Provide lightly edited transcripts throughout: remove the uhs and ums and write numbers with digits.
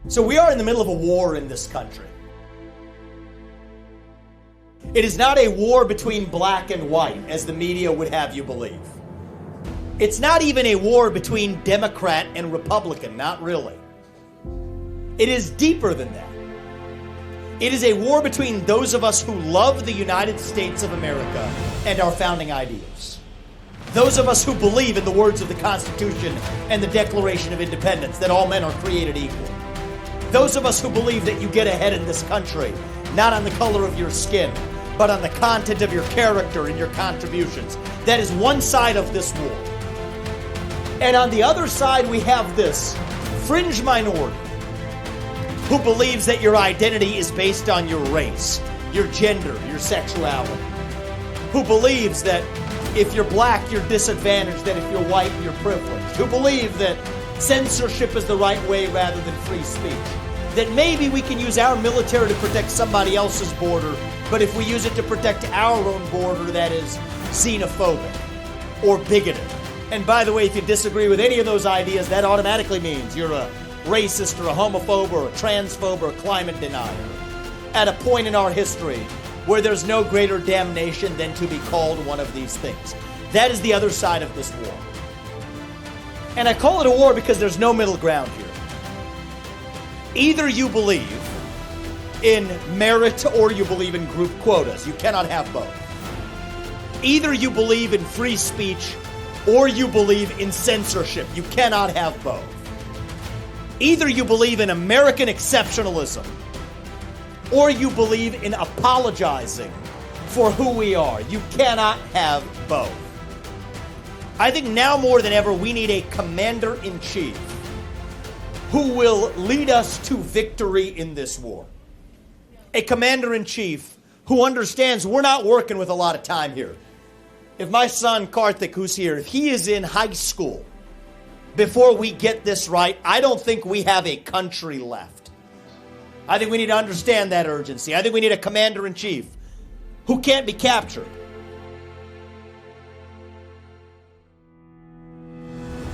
So we are in the middle of a war in this country. It is not a war between black and white, as the media would have you believe. It's not even a war between Democrat and Republican, not really. It is deeper than that. It is a war between those of us who love the United States of America and our founding ideals. Those of us who believe in the words of the Constitution and the Declaration of Independence, that all men are created equal. Those of us who believe that you get ahead in this country, not on the color of your skin, but on the content of your character and your contributions. That is one side of this war. And on the other side, we have this fringe minority who believes that your identity is based on your race, your gender, your sexuality. Who believes that if you're black, you're disadvantaged, that if you're white, you're privileged. Who believe that censorship is the right way rather than free speech. That maybe we can use our military to protect somebody else's border, but if we use it to protect our own border, that is xenophobic or bigoted. And by the way, if you disagree with any of those ideas, that automatically means you're a racist or a homophobe or a transphobe or a climate denier. At a point in our history where there's no greater damnation than to be called one of these things. That is the other side of this war. And I call it a war because there's no middle ground here. Either you believe in merit or you believe in group quotas. You cannot have both. Either you believe in free speech or you believe in censorship. You cannot have both. Either you believe in American exceptionalism or you believe in apologizing for who we are. You cannot have both. I think now more than ever we need a commander-in-chief who will lead us to victory in this war. A commander-in-chief who understands we're not working with a lot of time here. If my son Karthik, who's here, if he is in high school before we get this right, I don't think we have a country left. I think we need to understand that urgency. I think we need a commander-in-chief who can't be captured.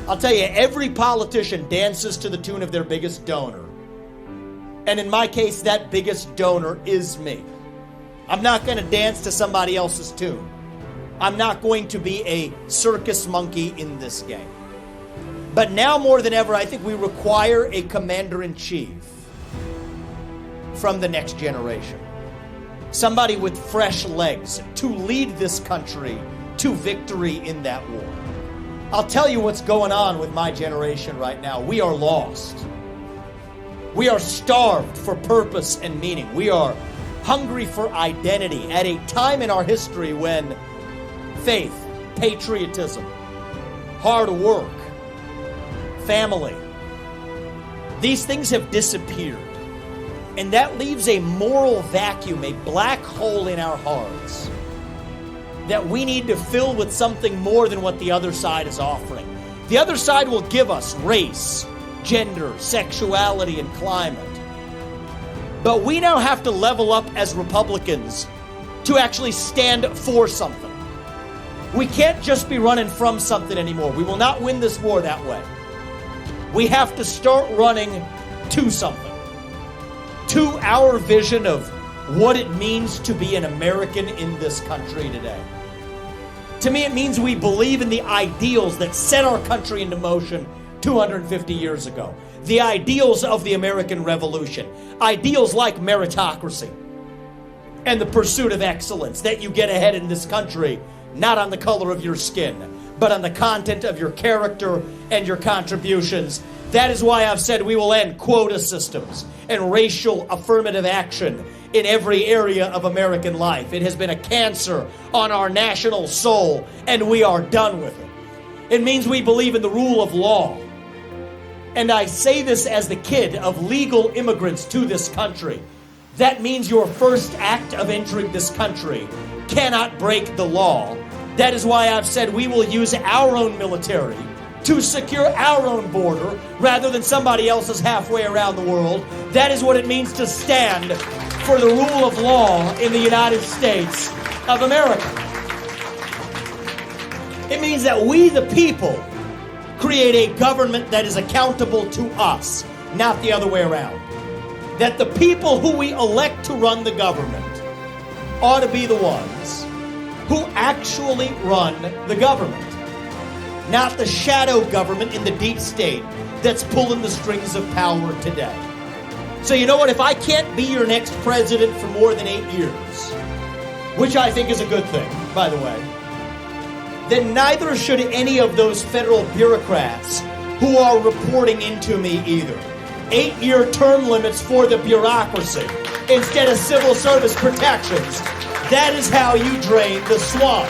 I'll tell you, every politician dances to the tune of their biggest donor. And in my case, that biggest donor is me. I'm not going to dance to somebody else's tune. I'm not going to be a circus monkey in this game. But now more than ever, I think we require a commander-in-chief from the next generation. Somebody with fresh legs to lead this country to victory in that war. I'll tell you what's going on with my generation right now. We are lost. We are starved for purpose and meaning. We are hungry for identity at a time in our history when faith, patriotism, hard work, family, these things have disappeared. And that leaves a moral vacuum, a black hole in our hearts that we need to fill with something more than what the other side is offering. The other side will give us race, gender, sexuality, and climate. But we now have to level up as Republicans to actually stand for something. We can't just be running from something anymore. We will not win this war that way. We have to start running to something. To our vision of what it means to be an American in this country today. To me, it means we believe in the ideals that set our country into motion 250 years ago. The ideals of the American Revolution. Ideals like meritocracy and the pursuit of excellence, that you get ahead in this country, not on the color of your skin, but on the content of your character and your contributions. That is why I've said we will end quota systems and racial affirmative action in every area of American life. It has been a cancer on our national soul, and we are done with it. It means we believe in the rule of law. And I say this as the kid of legal immigrants to this country. That means your first act of entering this country cannot break the law. That is why I've said we will use our own military to secure our own border rather than somebody else's halfway around the world. That is what it means to stand for the rule of law in the United States of America. It means that we, the people, create a government that is accountable to us, not the other way around. That the people who we elect to run the government ought to be the ones who actually run the government, not the shadow government in the deep state that's pulling the strings of power today. So you know what? If I can't be your next president for more than 8 years, which I think is a good thing, by the way, then neither should any of those federal bureaucrats who are reporting into me either. 8-year term limits for the bureaucracy instead of civil service protections. That is how you drain the swamp.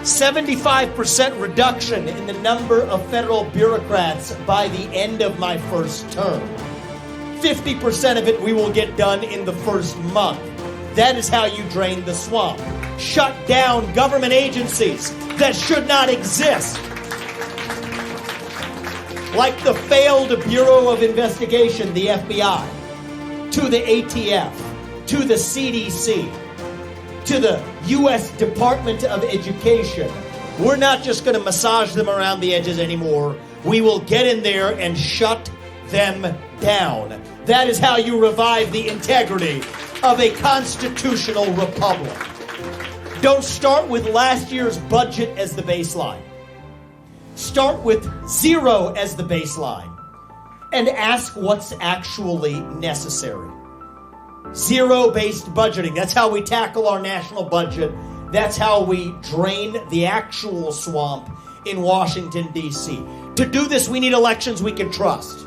75% reduction in the number of federal bureaucrats by the end of my first term. 50% of it we will get done in the first month. That is how you drain the swamp. Shut down government agencies that should not exist. Like the failed Bureau of Investigation, the FBI, to the ATF, to the CDC, to the U.S. Department of Education. We're not just going to massage them around the edges anymore. We will get in there and shut them down. That is how you revive the integrity of a constitutional republic. Don't start with last year's budget as the baseline. Start with 0 as the baseline and ask what's actually necessary. Zero-based budgeting. That's how we tackle our national budget. That's how we drain the actual swamp in Washington, D.C. To do this, we need elections we can trust,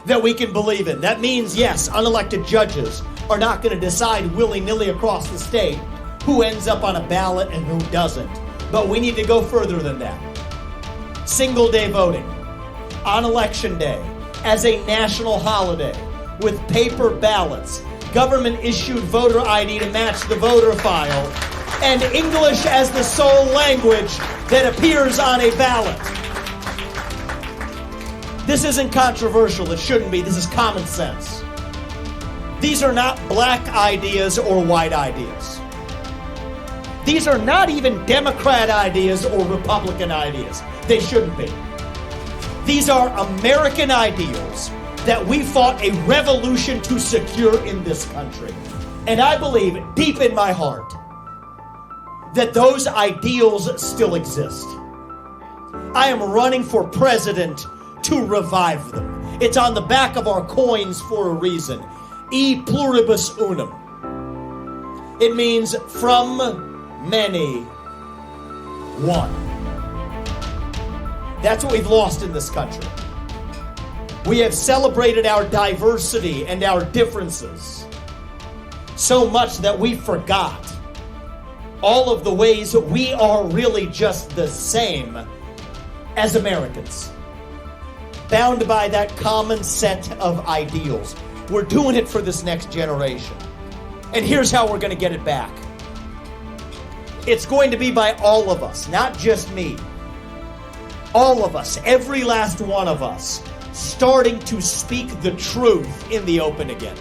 that we can believe in. That means, yes, unelected judges are not going to decide willy-nilly across the state who ends up on a ballot and who doesn't. But we need to go further than that. Single-day voting on Election Day as a national holiday with paper ballots, government-issued voter ID to match the voter file, and English as the sole language that appears on a ballot. This isn't controversial. It shouldn't be. This is common sense. These are not black ideas or white ideas. These are not even Democrat ideas or Republican ideas. They shouldn't be. These are American ideals that we fought a revolution to secure in this country. And I believe deep in my heart that those ideals still exist. I am running for president to revive them. It's on the back of our coins for a reason. E pluribus unum. It means from many, one. That's what we've lost in this country. We have celebrated our diversity and our differences so much that we forgot all of the ways that we are really just the same as Americans, bound by that common set of ideals. We're doing it for this next generation. And here's how we're going to get it back. It's going to be by all of us, not just me. All of us, every last one of us, starting to speak the truth in the open again.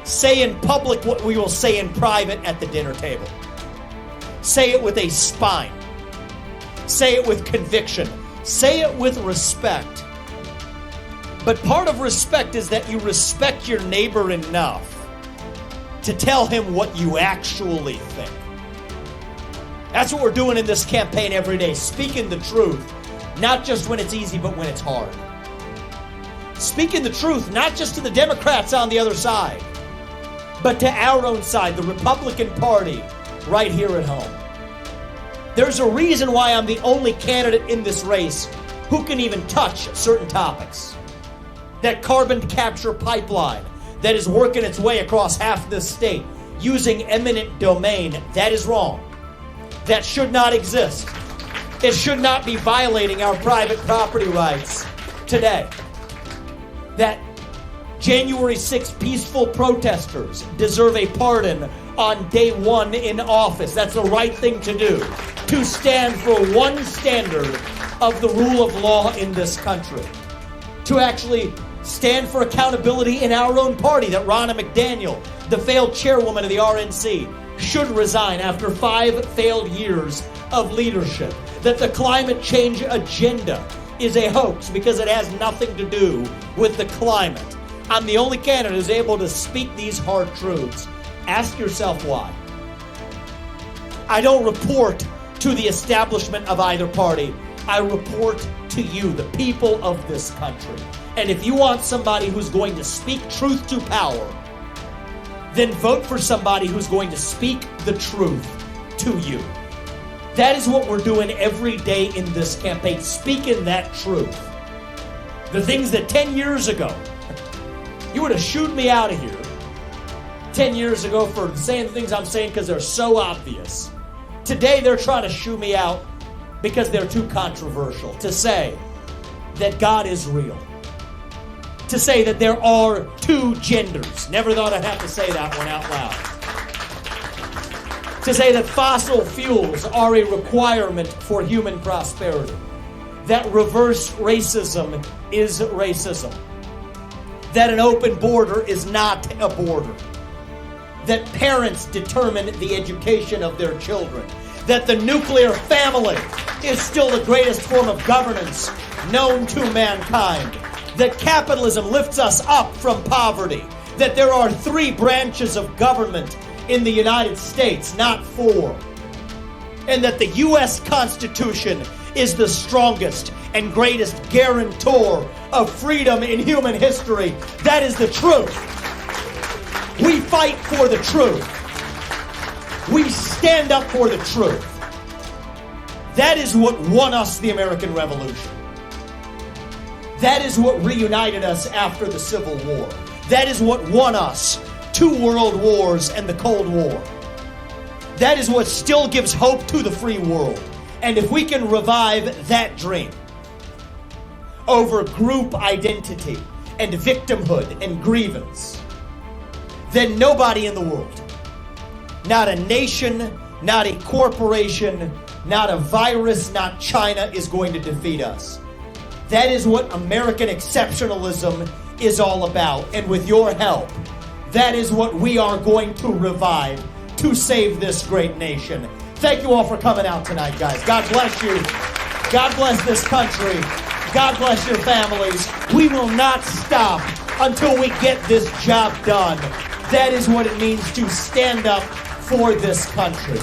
Say in public what we will say in private at the dinner table. Say it with a spine. Say it with conviction. Say it with respect. But part of respect is that you respect your neighbor enough to tell him what you actually think. That's what we're doing in this campaign every day, speaking the truth, not just when it's easy, but when it's hard. Speaking the truth, not just to the Democrats on the other side, but to our own side, the Republican Party, right here at home. There's a reason why I'm the only candidate in this race who can even touch certain topics. That carbon capture pipeline that is working its way across half this state using eminent domain, that is wrong. That should not exist. It should not be violating our private property rights today. That January 6th peaceful protesters deserve a pardon on day one in office. That's the right thing to do. To stand for one standard of the rule of law in this country. To actually stand for accountability in our own party, that Ronna McDaniel, the failed chairwoman of the RNC, should resign after 5 failed years of leadership. That the climate change agenda is a hoax because it has nothing to do with the climate. I'm the only candidate who's able to speak these hard truths. Ask yourself why. I don't report to the establishment of either party. I report to you, the people of this country. And if you want somebody who's going to speak truth to power, then vote for somebody who's going to speak the truth to you. That is what we're doing every day in this campaign, speaking that truth. The things that 10 years ago, you would have shooed me out of here 10 years ago for saying the things I'm saying because they're so obvious. Today they're trying to shoo me out because they're too controversial. To say that God is real. To say that there are two genders. Never thought I'd have to say that one out loud. To say that fossil fuels are a requirement for human prosperity. That reverse racism is racism. That an open border is not a border. That parents determine the education of their children. That the nuclear family is still the greatest form of governance known to mankind. That capitalism lifts us up from poverty. That there are 3 branches of government in the United States, not 4. And that the U.S. Constitution is the strongest and greatest guarantor of freedom in human history. That is the truth. We fight for the truth. We stand up for the truth. That is what won us the American Revolution. That is what reunited us after the Civil War. That is what won us 2 world wars and the Cold War. That is what still gives hope to the free world. And if we can revive that dream over group identity and victimhood and grievance, then nobody in the world, not a nation, not a corporation, not a virus, not China, is going to defeat us. That is what American exceptionalism is all about. And with your help, that is what we are going to revive to save this great nation. Thank you all for coming out tonight, guys. God bless you. God bless this country. God bless your families. We will not stop until we get this job done. That is what it means to stand up for this country.